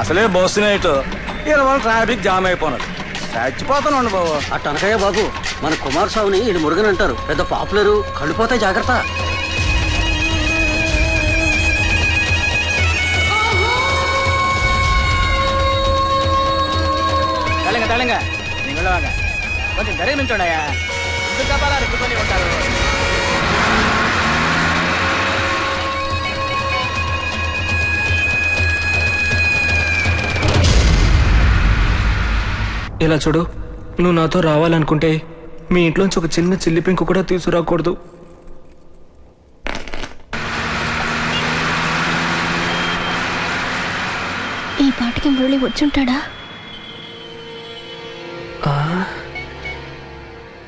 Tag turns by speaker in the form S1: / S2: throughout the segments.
S1: అసలే bus night ఇరవై traffic jam అయిపోయినది. చచ్చిపోతాను బాబు.
S2: అట్ట అనకయ్య బాబు, మన కుమారస్వామిని ఇది మురుగన్ అంటారు. పెద్ద పాపులరు, కళ్ళిపోతాయి, జాగ్రత్త.
S3: తలంగా నీళ్ళవాగా కొంచెం జరిగి నుంచోడయా. ఎందుకు కాపాలా రెక్కుకొని ఉంటారు.
S4: ఇలా చూడు, నువ్వు నాతో రావాలనుకుంటే మీ ఇంట్లోంచి ఒక చిన్న చిల్లి పెంకు కూడా తీసుకురాకూడదు.
S5: ఈ పాటికి మురళి వచ్చుంటాడా?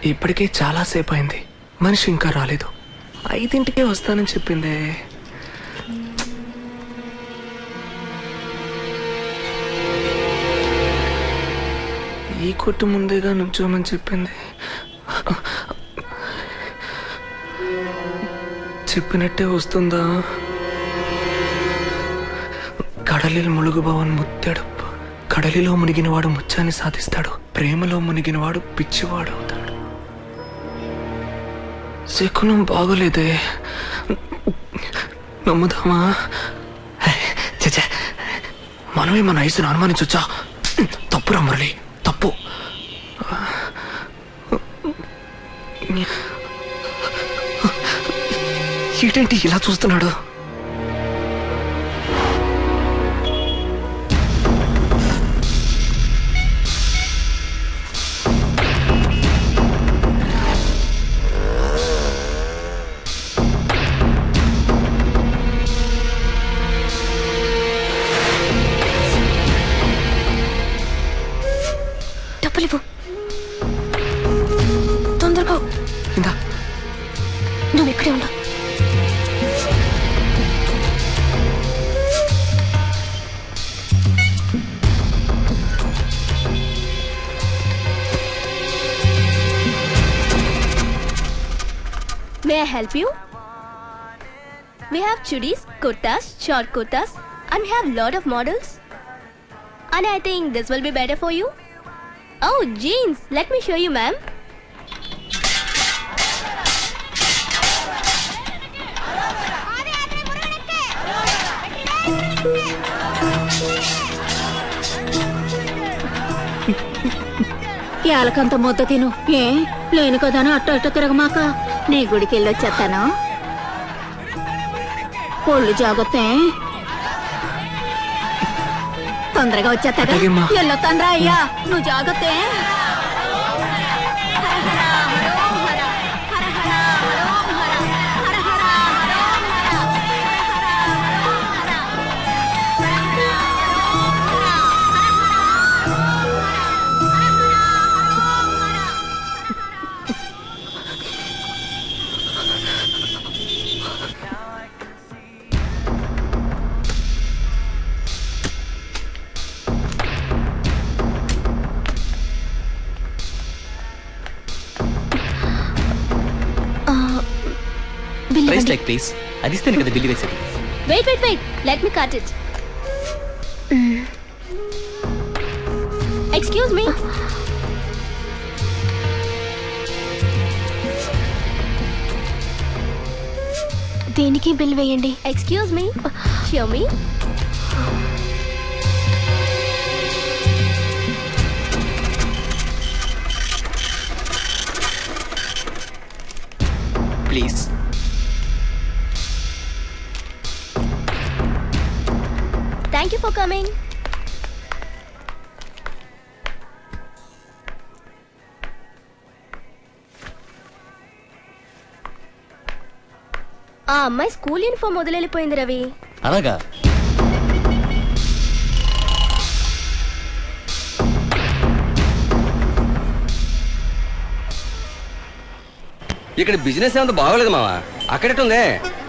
S4: ఇప్పటికే చాలాసేపు అయింది, మనిషి ఇంకా రాలేదు. 5ంటికే వస్తానని చెప్పిందే. ఈ కొట్టు ముందేగా నుంచోమని చెప్పింది. చెప్పినట్టే వస్తుందా? కడలిలో ములుగుబవన్ ముత్తాడు. కడలిలో మునిగినవాడు ముత్యాన్ని సాధిస్తాడు. ప్రేమలో మునిగినవాడు పిచ్చివాడు అవుతాడు. శకునం బాగోలేదే, నమ్ముదామా? చచ్చా, మనమే మన ఐసును అనుమానించొచ్చా? తప్పురా మురళి, తప్పు. ఏంటంటే ఇలా చూస్తున్నాడు?
S5: తొందరగా
S4: ఇందా,
S5: నువ్వు ఇక్కడే ఉండవు.
S6: May I help you? We have chudis, kurtas, short kurtas, and we have lot of models. And I think this will be better for you. Oh, jeans. Let me show you, ma'am.
S7: ఏలకంత ముద్ద తిను. ఏ లేను కదా అట్ట అట్ట తిరగమాక. నీ గుడికి వెళ్ళొచ్చేస్తాను. ఒళ్ళు జాగ్రత్త, తొందరగా వచ్చేస్తా. వెళ్ళొస్తాను అయ్యా, నువ్వు జాగ్రత్త.
S3: Price like please. అది ఇస్తేనే కదా బిల్లు వేసేది.
S6: Wait. Let me cut it. Excuse me.
S5: దేనికి బిల్ వేయండి.
S6: Excuse me. Show me.
S3: Please.
S6: Thank you for coming. ఆ అమ్మాయి స్కూల్ యూనిఫామ్ వదిలేపోయింది రవి.
S3: అలాగా?
S2: ఇక్కడ బిజినెస్ ఏమంత బాగోలేదు మావా. అక్కడెట్టుందే?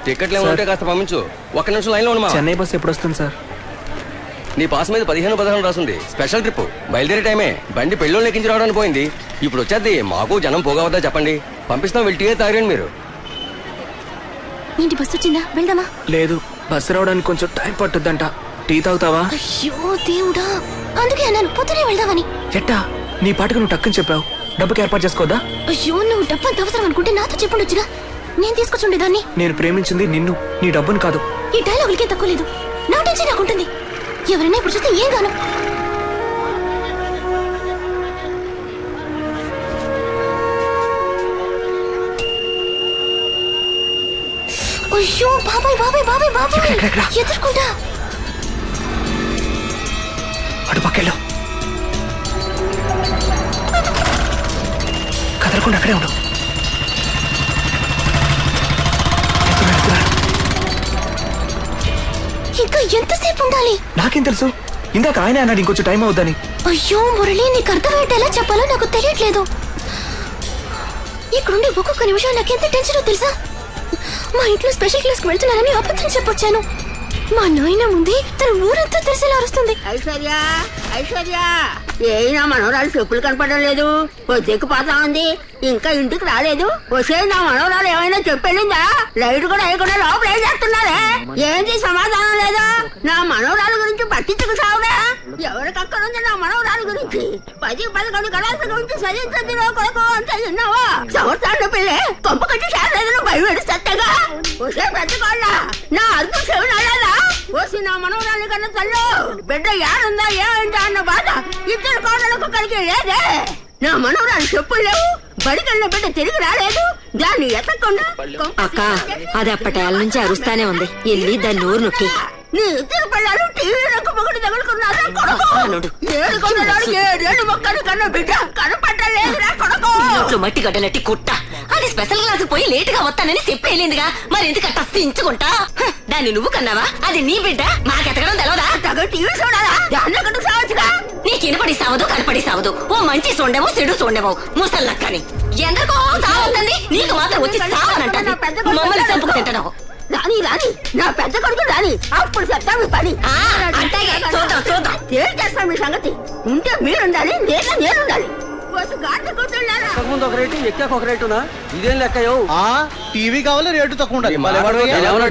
S2: టికెట్లు ఏమంటే కాస్త పంపించు. 1 నిమిషం లైన్లో ఉన్నా.
S4: చెన్నై బస్ ఎప్పుడు వస్తుంది సార్?
S2: నీ పాస్ మీద 15 రాసింది. స్పెషల్ ట్రిప్, బయలుదేరే టైమే. బండి పెళ్ళోళ్ళు ఎక్కించి రావడానికి పోయింది. ఇప్పుడు వచ్చేది. మాకు జనం పోగవద్దా చెప్పండి. పంపిస్తాం, వెళ్ళి తాగండి మీరు.
S5: ఇంటి బస్సు వచ్చిందా? వెళ్దామా?
S4: లేదు, బస్సు రావడానికి కొంచెం టైం పట్టుద్దంట. టీ తాగుతావా?
S5: అయ్యో దేవుడా, అందుకే అన్నాను పొద్దునే వెళ్దామని.
S4: ఎట్టా నీ పాటకు నువ్వు టక్కని చెప్పావు. డబ్బుకి ఏర్పాటు చేసుకోవద్దా?
S5: అయ్యో, నువ్వు డబ్బు అంత అవసరం అనుకుంటే నాతో చెప్పుండొచ్చుగా, నేను తీసుకొచ్చుండేదాన్ని.
S4: నేను ప్రేమించింది నిన్ను, నీ డబ్బును కాదు.
S5: ఈ డైలాగులకే తక్కువ లేదు. నా టెన్షన్ నాకుంటుంది. ఎవరైనా ఇప్పుడు చూస్తే ఏం గాను. అయ్యో బాబాయ్ బాబాయ్ బాబాయ్ బాబాయ్, ఎదుర్కొంటా.
S4: అటు పక్కెళ్ళు, కదలకుండా అక్కడే ఉండు.
S5: ఇంకా ఎంతసేపు ఉండాలి?
S4: నాకేం తెలుసు, ఇందాక ఆయన అన్నాడు ఇంకొంచెం టైం అవుద్దని.
S5: అయ్యో మురళి, నీకు అర్థమయ్యేటలా చెప్పాలో నాకు తెలియట్లేదు. ఇక్కడుండి ఒక్కొక్క నిమిషం నాకెంత టెన్షన్ తెలుసా? మా ఇంట్లో స్పెషల్ క్లాస్కి వెళ్తున్నానని అబద్ధం చెప్పొచ్చాను. మా నాయన ముందే తన ఊరంతా తెలిసేలా అరుస్తుంది.
S7: ఐశ్వర్య ఐశ్వర్య, ఏనా మనవరాలు చెప్పులు కనపడడం లేదు. వచ్చేకి పోతా ఉంది, ఇంకా ఇంటికి రాలేదు. వచ్చే నా మనవరాలు ఏమైనా చెప్పెళ్ళిందా? లైట్ కూడా వేయకుండా లోపల ఏం చేస్తున్నారే? ఏంటి సమాధానం లేదా? నా మనవరాలు గురించి పట్టించుకు సావురా. ఎవరికక్కడుంది నా మనవరాలు గురించి? 10-11 గడాల గురించి చదివించో కొడుకు అంత విన్నావా? సంవత్సరాల పిల్లే కొంప కట్టి శారదను భయపెడి సత్తగా వచ్చే పెద్దకోళ్ళ నా అర్థం చెవినాడా? వచ్చి నా మనవరాలు కన్నా తల్లు బిడ్డ ఏడుందా ఏమైందా అన్న బాధ ఇద్దరు కోడలకు కలిగి లేదే. నా మనవరాలు చెప్పులు లేవు, బడికెళ్ళిన బిడ్డ తిరిగి రాలేదు. దాన్ని ఎత్తకుండా
S8: అక్క, అది అప్పటేళ్ళ నుంచి అరుస్తానే ఉంది. వెళ్ళి దాన్ని నోరు నొక్కి.
S7: నీ ఇద్దరు పిల్లలు టీవీ రంగు పొగడు తగులుకున్నారా కొడుకు? 7 కొన్నాడు 7 మొక్కలు కన్నా బిడ్డ కనపట్టలేదురా కొడుకు.
S8: నోట్లో మట్టి గడ్డలట్టి కుట్ట. అది స్పెషల్ క్లాస్ పోయి లేట్ గా వస్తానని చెప్పేళ్ళిందిగా, మరి ఎందుకంట సించుకుంటా? దాన్ని నువ్వు కన్నావా? అది నీ బిడ్డ, మాకెతకడం తెలవదా?
S7: తగ టీవీ చూడాలా? దాన్ని సావచ్చుగా.
S8: నీకు ఇనపడి సావదు, కనపడి సావదు. ఓ మంచి చూండేవో చెడు చూండేవో ముసల్లక్కని. ఎందుకో సావుతుంది, నీకు మాత్రం వచ్చి సావనంటాను. మమ్మల్ని చంపుకు తింటావు.
S7: రాని రాని నా పెద్ద కొడుకు రాని, అప్పుడు చెప్తా మీ పని.
S8: చూద్దాం చూద్దాం,
S7: ఏం చేస్తాం మీ సంగతి? ఉంటే మీరుండాలి, నేనుండాలి.
S3: ముందు ఒక రేటు, ఎక్కాక ఒక రేటునా? ఇదేం లెక్కయో?
S1: టీవీ కావాలి, రేటు తక్కువ ఉండాలి.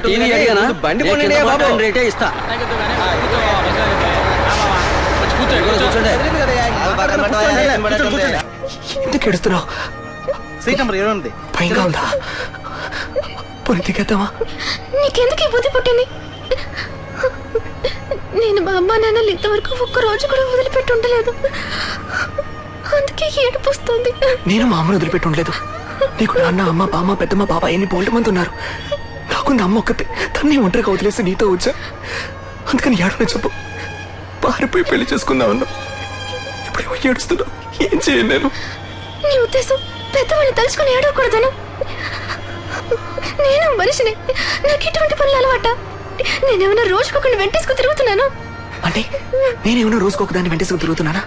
S2: టీవీ అడిగానా?
S1: బండి కొనండి,
S2: రేటే ఇస్తా.
S4: ఎందుకు ఏడుస్తున్నావు?
S1: సీట్ నెంబర్ 20 ఉంది.
S4: భయంగా ఉందా? పోనీ దిగేద్దామా?
S5: నీకెందుకు ఈ బుద్ధి పుట్టింది? నేను మా అమ్మా నాన్నలు ఇంతవరకు ఒక్క రోజు కూడా వదిలిపెట్టి ఉండలేదు. అందుకే ఏడుపు వస్తుంది.
S4: నేను మా అమ్మను వదిలిపెట్టి ఉండలేదు. నీకు నాన్న, అమ్మ, బామ్మ, పెద్దమ్మ, బాబా ఎన్ని బోల్డ్ మంది ఉన్నారు. నాకుంది అమ్మ ఒక్కతే. తన్ని ఒంటరిగా వదిలేసి నీతో వచ్చా. అందుకని ఏడనే చెప్పు. పారిపోయి పెళ్లి చేసుకుందామన్నా. ఇప్పుడు ఏడుస్తున్నా, ఏం చేయను నేను?
S5: నీ ఉద్దేశం పెద్దవాళ్ళని తలుచుకుని ఏడవకూడదను? నేను మనిషిని, నాకు ఎటువంటి పనులు అలవాట? నేనేమన్నా రోజుకొకరిని వెంటేసుకు తిరుగుతున్నాను?
S4: అంటే నేనేమన్నా రోజుకొక దాన్ని వెంటేసుకు తిరుగుతున్నానా?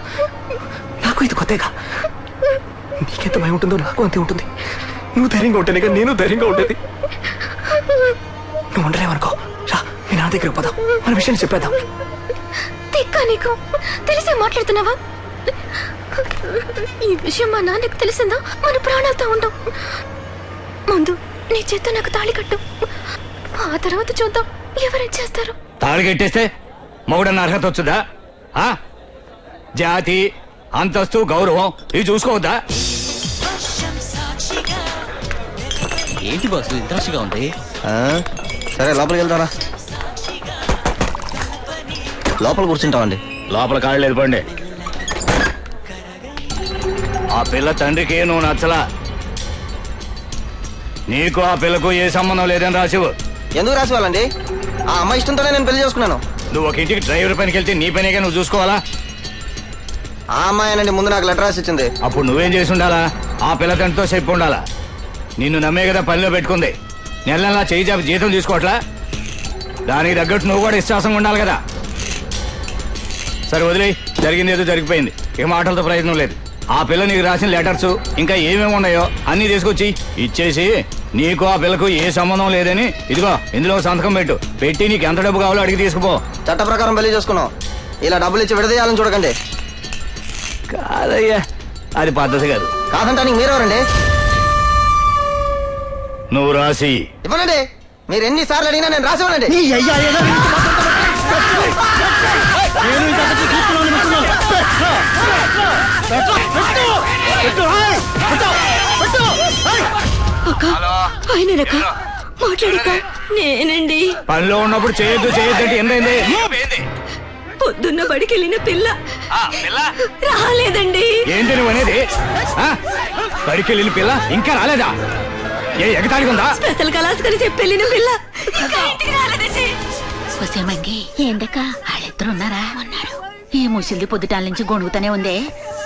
S4: నాకు ఇది కొత్తగా. నీకెంత భయం ఉంటుందో నాకు అంతే ఉంటుంది. నువ్వు ధైర్యంగా ఉంటేనే నేను ధైర్యంగా ఉండేది. నువ్వు ఉండలేవనుకో, రా మీ నాన్న దగ్గరికి పోదాం, మన విషయాన్ని చెప్పేద్దాం.
S5: తిక్కా నీకు తెలిసే మాట్లాడుతున్నావా? ఈ విషయం మా నాన్నకు తెలిసిందా మన ప్రాణాలతో ఉండవు. ముందు నీ చేత్తో నాకు తాళి కట్టు, ఆ తర్వాత చూద్దాం ఎవరేం చేస్తారు.
S9: తాళి కట్టేస్తే మొగుడన్న అర్హత వచ్చుదా? జాతి, అంతస్తు, గౌరవం ఇవి చూసుకోవద్దా?
S3: ఏంటి బాసు ఇంట్రెస్ట్గా ఉంది?
S2: సరే లోపలికి వెళ్తారా? లోపల కూర్చుంటామండి.
S9: లోపల కాళ్ళు వెళ్ళిపోండి. ఆ పిల్ల తండ్రికి నువ్వు నచ్చలా. నీకు ఆ పిల్లకు ఏ సంబంధం లేదని రాసివు.
S2: ఎందుకు రాసివ్వాలండి? ఆ అమ్మాయి ఇష్టంతోనే నేను పెళ్లి చేసుకున్నాను.
S9: నువ్వు ఒక ఇంటికి డ్రైవర్ పనికి వెళ్తే నీ పనిగా నువ్వు చూసుకోవాలా?
S2: ఆ అమ్మాయినండి ముందు నాకు లెటర్ రాసి ఇచ్చింది.
S9: అప్పుడు నువ్వేం చేసి ఉండాలా? ఆ పిల్ల తండ్రితో చెప్పి ఉండాలా. నిన్ను నమ్మే కదా పనిలో పెట్టుకుంది. నెల నెలా చేయి జాబి జీతం తీసుకోవట్లా? దానికి తగ్గట్టు నువ్వు కూడా విశ్వాసంగా ఉండాలి కదా. సరే వదిలే, జరిగింది ఏదో జరిగిపోయింది. ఇక మాటలతో ప్రయత్నం లేదు. ఆ పిల్ల నీకు రాసిన లెటర్స్ ఇంకా ఏమేమి ఉన్నాయో అన్ని తీసుకొచ్చి ఇచ్చేసి, నీకు ఆ పిల్లకు ఏ సంబంధం లేదని ఇదిగో ఇందులో సంతకం పెట్టి నీకు ఎంత డబ్బు కావాలో అడిగి తీసుకుపో.
S2: చట్ట ప్రకారం పెళ్లి చేసుకున్నాం. ఇలా డబ్బులు ఇచ్చి విడదీయాలని చూడకండి.
S9: కాదయ్యా, అది పద్ధతి కాదు.
S2: కాదంటానికి మీరెవరండి?
S9: నువ్వు రాసి
S2: ఇవ్వనండి. మీరు ఎన్నిసార్లు అడిగినా నేను రాసి ఇవ్వనండి.
S3: నేను ఈ సంగతి చూస్తున్నాను అనుకున్నాను.
S8: ఆయనక మాట్లాడక నేనండి.
S9: పనిలో ఉన్నప్పుడు చేయొద్దు చేయొద్దంటే ఏంటైంది?
S8: పొద్దున్న బడికి వెళ్ళిన పిల్ల రాలేదండి.
S9: ఏంటి నువ్వు అనేది? బడికి వెళ్ళిన పిల్ల ఇంకా రాలేదా? ఏ ఎగతాళిగా ఉందా?
S8: స్పెషల్ క్లాస్ కని చెప్పి వెళ్ళిన పిల్ల ఇంకా ఇంటికి రాలేదండి.
S10: మంగి ఏంటక్క వాళ్ళిద్దరు ఉన్నారా? ఉన్నారు. ఈ ముసిల్ది పొద్దుటాల నుంచి గొణుగుతానే ఉందే.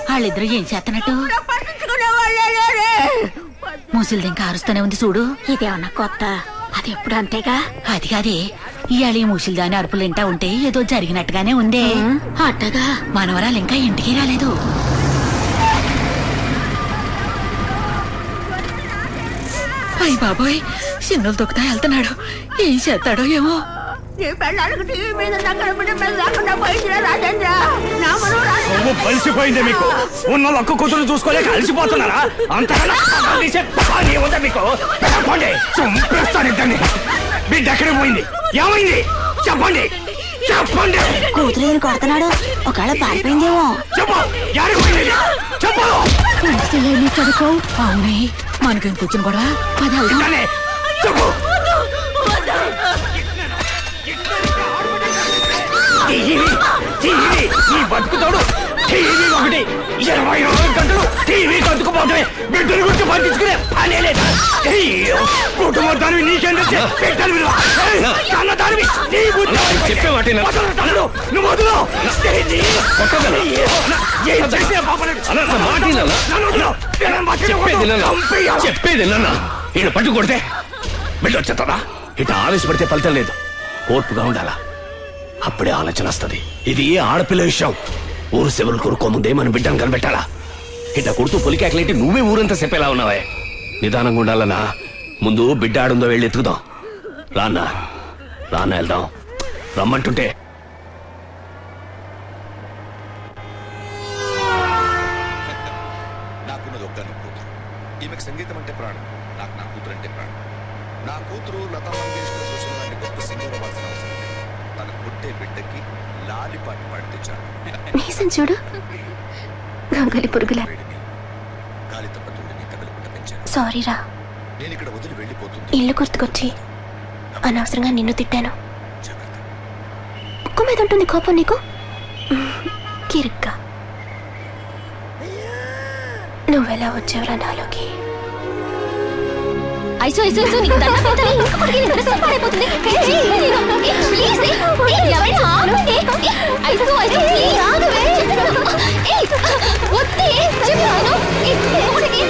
S10: వాళ్ళిద్దరు ఏం చేస్తున్నట్టు? ముసిల్ది ఇంకా అరుస్తూనే ఉంది చూడు.
S8: ఇదేమన్నా కొత్త? అది ఎప్పుడు అంతేగా.
S10: అది కాదే, ఇవాళ ఈ ముసిల్దాని అరుపులు వింటా ఉంటే ఏదో జరిగినట్టుగానే ఉందే.
S8: అట్టగా
S10: మనవరాలు ఇంకా ఇంటికి రాలేదు. అయ్య బాబోయ్, చిన్నులు తొక్కుతా వెళ్తున్నాడు. ఏం చేస్తాడో ఏమో.
S7: నీ పెళ్ళానికి టీవీ మీద దగ్గర లేకుండా పోయిందిరా రాజేంద్ర. నా మనవరాలు
S9: కలిసిపోయింది మీకు. ఉన్న ఒక్క కూతురు చూసుకోలేక కలిసిపోతున్నారా? అంతకన్నా మీకు చెప్పండి. చంపేస్తాను ఇద్దరిని. బిడ్డ ఎక్కడికి పోయింది? ఏమైంది? చెప్పండి చెప్పండి.
S8: కూతురు కొడుతున్నాడు. ఒకవేళ పారిపోయిందేమో.
S9: చెప్పు, ఎక్కడికి పోయింది? చెప్పు.
S10: చదువుకో. అవునే, మనకేం కూర్చుని కూడా
S9: ఇక్కడనే చెప్పు. నీ బతుకుతాడు. టీవీ ఒకటి 24 గంటలు టీవీ కట్టుకుపోతే బిడ్డల గురించి పట్టించుకునే పనే లేదు. కుటుంబ దానివి నీకేం తెలుసు? బిడ్డలు విలువ కన్న దానివి నీ బుద్ధి చెప్పేవాటి నువ్వు వదులు. చెప్పేది నాన్న. ఈయన పట్టు కొడితే బిడ్డ వచ్చేస్తుందా? ఇట ఆవేశపడితే ఫలితం లేదు. ఓర్పుగా ఉండాలా, అప్పుడే ఆలోచన వస్తుంది. ఇది ఆడపిల్ల విషయం. ఊరు సెవెలు కొనుక్కోముందే మన బిడ్డను కనిపెట్టాలా. ఇట కొడుతూ పొలికేకలేంటి నువ్వే ఊరంతా చెప్పేలా ఉన్నావే. నిదానంగా ఉండాలన్నా. ముందు బిడ్డ ఆడుందో వెళ్ళి ఎత్తుకుదాం. రాన్నా రాన్నా వెళ్దాం. రమ్మంటుంటే
S11: నాకున్నది ఒక్కని కూతురు. ఈమెకు సంగీతం అంటే ప్రాణం. నాకు నా కూతురు అంటే ప్రాణం. నా కూతురు లతా మంగేష్కర్ సోషల్ లాంటి గొప్ప సింగర్ అవ్వాల్సిన అవసరం లేదు. తన పుట్టే బిడ్డకి లాలిపాటి పాడితే చాలు.
S5: నీసం చూడు, గంగలి పురుగుల.
S11: గాలి తప్పతుడిని తగలకుండా పెంచాను.
S5: సారీ రా,
S11: నేను ఇక్కడ వదిలి వెళ్ళిపోతుంది.
S5: ఇల్లు గుర్తుకొచ్చి అనవసరంగా నిన్ను తిట్టాను. ముక్కు మీద ఉంటుంది కోపం నీకు. కిరుగ్గా నువ్వెలా వచ్చావురా నాలోకి?
S6: ఐసో ఐసో ఐసో నీకు దండం పెడతానే ఇంకా కొడుకు ఇంట్రెస్ట్ పడిపోతుంది. ప్లీజ్ ఎవరైనా ఆపండి. ఐసో ఐసో ప్లీజ్ ఆగవే. ఏయ్ వద్దే చెప్తాను. కొడుకి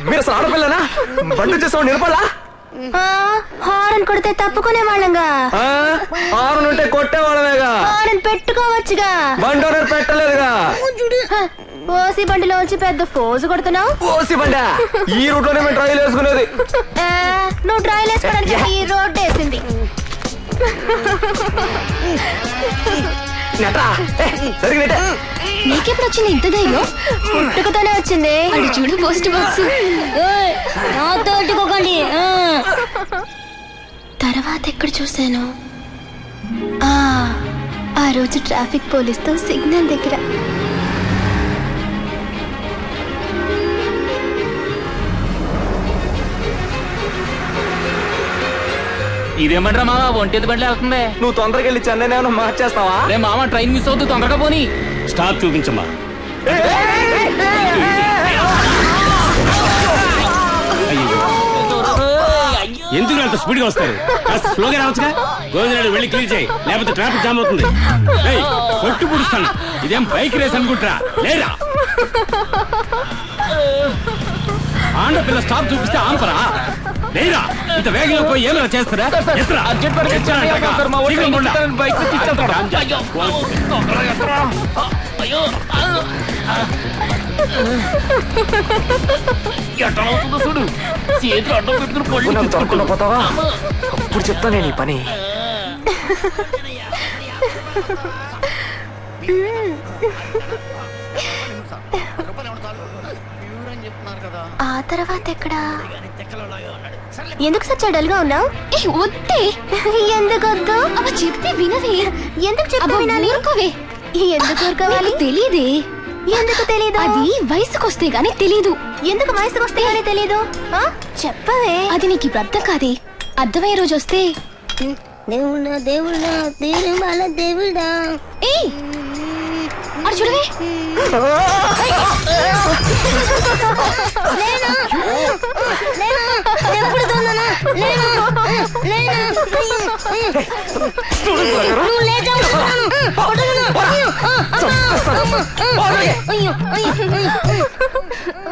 S4: మీరు అసలు ఆడపిల్లనా? బండి చేస్తావు నిలబడలా?
S5: హారన్ కొడితే తప్పుకునే వాళ్ళంగా.
S1: హారన్ ఉంటే కొట్టేవాళ్ళమేగా.
S5: హారన్ పెట్టుకోవచ్చుగా.
S1: బండి ఓనర్ పెట్టలేదుగా.
S5: ఓసి బండిలో వచ్చి పెద్ద ఫోజు కొడుతున్నావు.
S1: ఓసి బండి ఈ రూట్ లోనే మేము ట్రైల్ వేసుకునేది.
S5: నువ్వు ట్రైల్ వేసుకోవడానికి ఈ రోడ్ వేసింది. నీకెప్పుడు వచ్చింది ఇంత ధైర్యం? పుట్టుకతోనే వచ్చింది. అది చూడు పోస్ట్ బాక్స్. తర్వాత ఎక్కడ చూశాను? ఆ రోజు ట్రాఫిక్ పోలీస్తో సిగ్నల్ దగ్గర.
S3: ఇదేమంటారా మామ, ఒంటేది బండి వెళ్తుంది.
S1: నువ్వు తొందరగా వెళ్ళి చెన్నై ఏమైనా మార్చేస్తావా?
S3: రే మామ, ట్రైన్ మిస్ అవుతుంది, తొందరగా పోనీ.
S9: స్టాప్ చూపించమ్మా. ఎందుకు అంత స్పీడ్ గా వస్తారు? కాస్త స్లోగా రావచ్చుగా. గోవిందరాడు వెళ్ళి క్లియర్ చేయి, లేకపోతే ట్రాఫిక్ జామ్ అవుతుంది. కొట్టు పుడుస్తాను. ఇదేం బైక్ రేస్ అనుకుంటారా? లేదా ఆంధ్రపిల్ల స్టాప్ చూపిస్తే ఆంపరా? లేరా ఇంత వేగంగా పోయి ఏమైనా చేస్తారా?
S3: చూడు, చేతులు అడ్డం పెట్టుకుని పళ్ళు
S4: తొరకుండా పోతావా? అప్పుడు చెప్తా నేను ఈ పని.
S5: ఆ తర్వాత ఎక్కడా? ఎందుకు సచ్చా డల్గా ఉన్నావు? వద్దే. ఎందుకు వద్దు? అవ చెప్తే వినవే. ఎందుకు చెప్తే వినాలి? ఎందుకు ఊరుకోవాలి? తెలియదే. ఎందుకు తెలీదు? అది వయసుకొస్తే గానీ తెలీదు. ఎందుకు వయసుకొస్తే గానీ తెలీదు? చెప్పవే. అది నీకు ఇప్పుడు అర్థం కాదే. అర్థమయ్యే రోజు వస్తే దేవుడా దేవుడా దేవుడా దేవుడా ఏయ్ అడు చూడవే.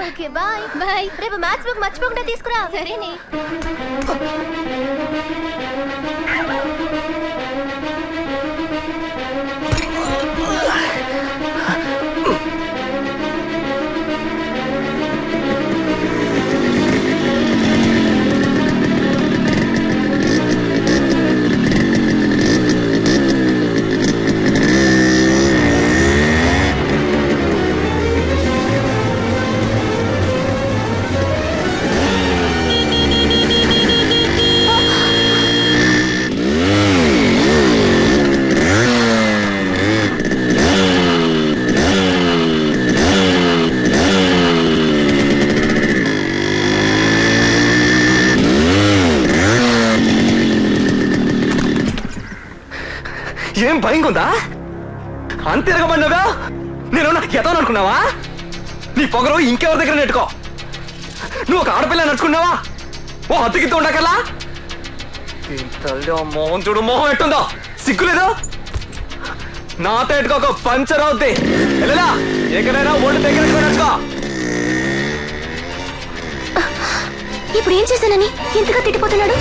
S5: Okay bye bye. రేపు మ్యాథ్స్ బుక్ మర్చిపోకుండా తీసుకురా. సరేనే.
S4: ఏం భయంగా ఉందా? అంత తిరగబడినాగా నేను ఎదవని అనుకున్నావా? నీ పొగరు ఇంకెవరి దగ్గర నెట్టుకో. నువ్వు ఒక ఆడపిల్ల నడుచుకున్నావా? ఓ హత్తుకితో ఉండకల్లా మోహన్ చూడు. మోహం ఎట్టుందో సిగ్గులేదు. నాతో ఎట్టుకోక పంచర్ అవుద్ది. వెళ్ళలా ఎక్కడైనా ఒళ్ళు దగ్గర నడుచుకో.
S5: ఇప్పుడు ఏం చేశానని ఇంతగా తిట్టిపోతున్నాడు?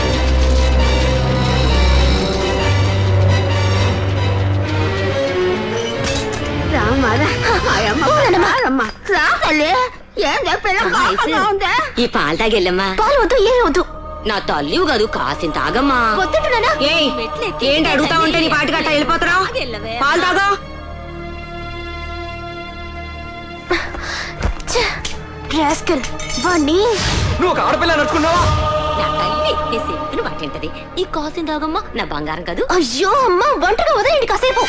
S8: ఈ పాలు తాగెళ్ళమ్మా.
S5: పాలు వద్దు, ఏమీ వద్దు.
S8: నా తల్లివు కాదు, కాసిన తాగమ్మా. ఏంటి అడుగుతా ఉంటే నీ పాటి గట్ట వెళ్ళిపోతారా? పాలు తాగా.
S4: నువ్వు ఒక ఆడపిల్ల నడుచుకున్నావా?
S8: నా తల్లి నీ శక్తిని పట్టింటది. ఈ కాసిన తాగమ్మా, నా బంగారం కాదు.
S5: అయ్యో అమ్మా, ఒంటరిగా వదిలేండి కాసేపు.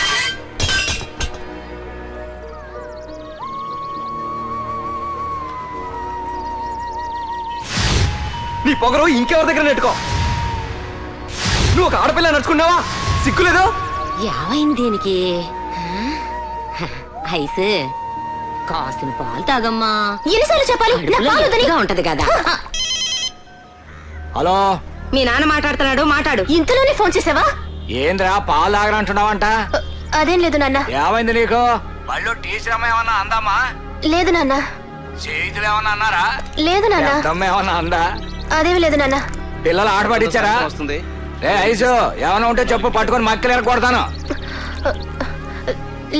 S4: నీ పొగరు ఇంకెవరి దగ్గర నెట్టుకో. నువ్వు ఒక ఆడపిల్ల నడుచుకున్నావా? సిగ్గులేదు.
S8: ఏమైంది దీనికి? ఐసు కాసిన పాలు తాగమ్మా.
S5: ఎన్నిసార్లు చెప్పాలి?
S8: ఉంటది కదా.
S9: హలో,
S8: మీ నాన్న మాట్లాడుతున్నాడు, మాట్లాడు.
S5: ఇంతలోనే ఫోన్ చేసావా?
S9: ఏంద్రా పాలు తాగనంటున్నావంట?
S5: అదేం లేదు నాన్న.
S9: ఏమైంది నీకు? వాళ్ళు టీచర్ అమ్మ ఏమన్నా అందామా?
S5: లేదు నాన్న.
S9: చేతులు ఏమన్నా అన్నారా?
S5: లేదు నాన్న.
S9: అమ్మ ఏమన్నా అందా?
S5: అదేమి లేదు నాన్న.
S9: పిల్లలు ఆటపడిచ్చారా? ఏ ఐసు ఏమన్నా ఉంటే చెప్పు, పట్టుకొని మక్కలు కొడతాను.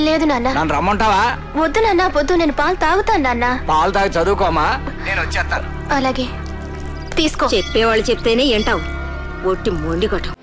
S5: లేదు నాన్న.
S9: నన్ను రమ్మంటావా?
S5: వద్దు నాన్న, వద్దు. నేను పాలు తాగుతాను నాన్న.
S9: పాలు తాగి చదువుకోమా, నేను వచ్చేస్తాను.
S5: అలాగే తీసుకో.
S8: చెప్పేవాళ్ళు చెప్తేనే ఏంటావు, ఒట్టి మొండి కొట్టం.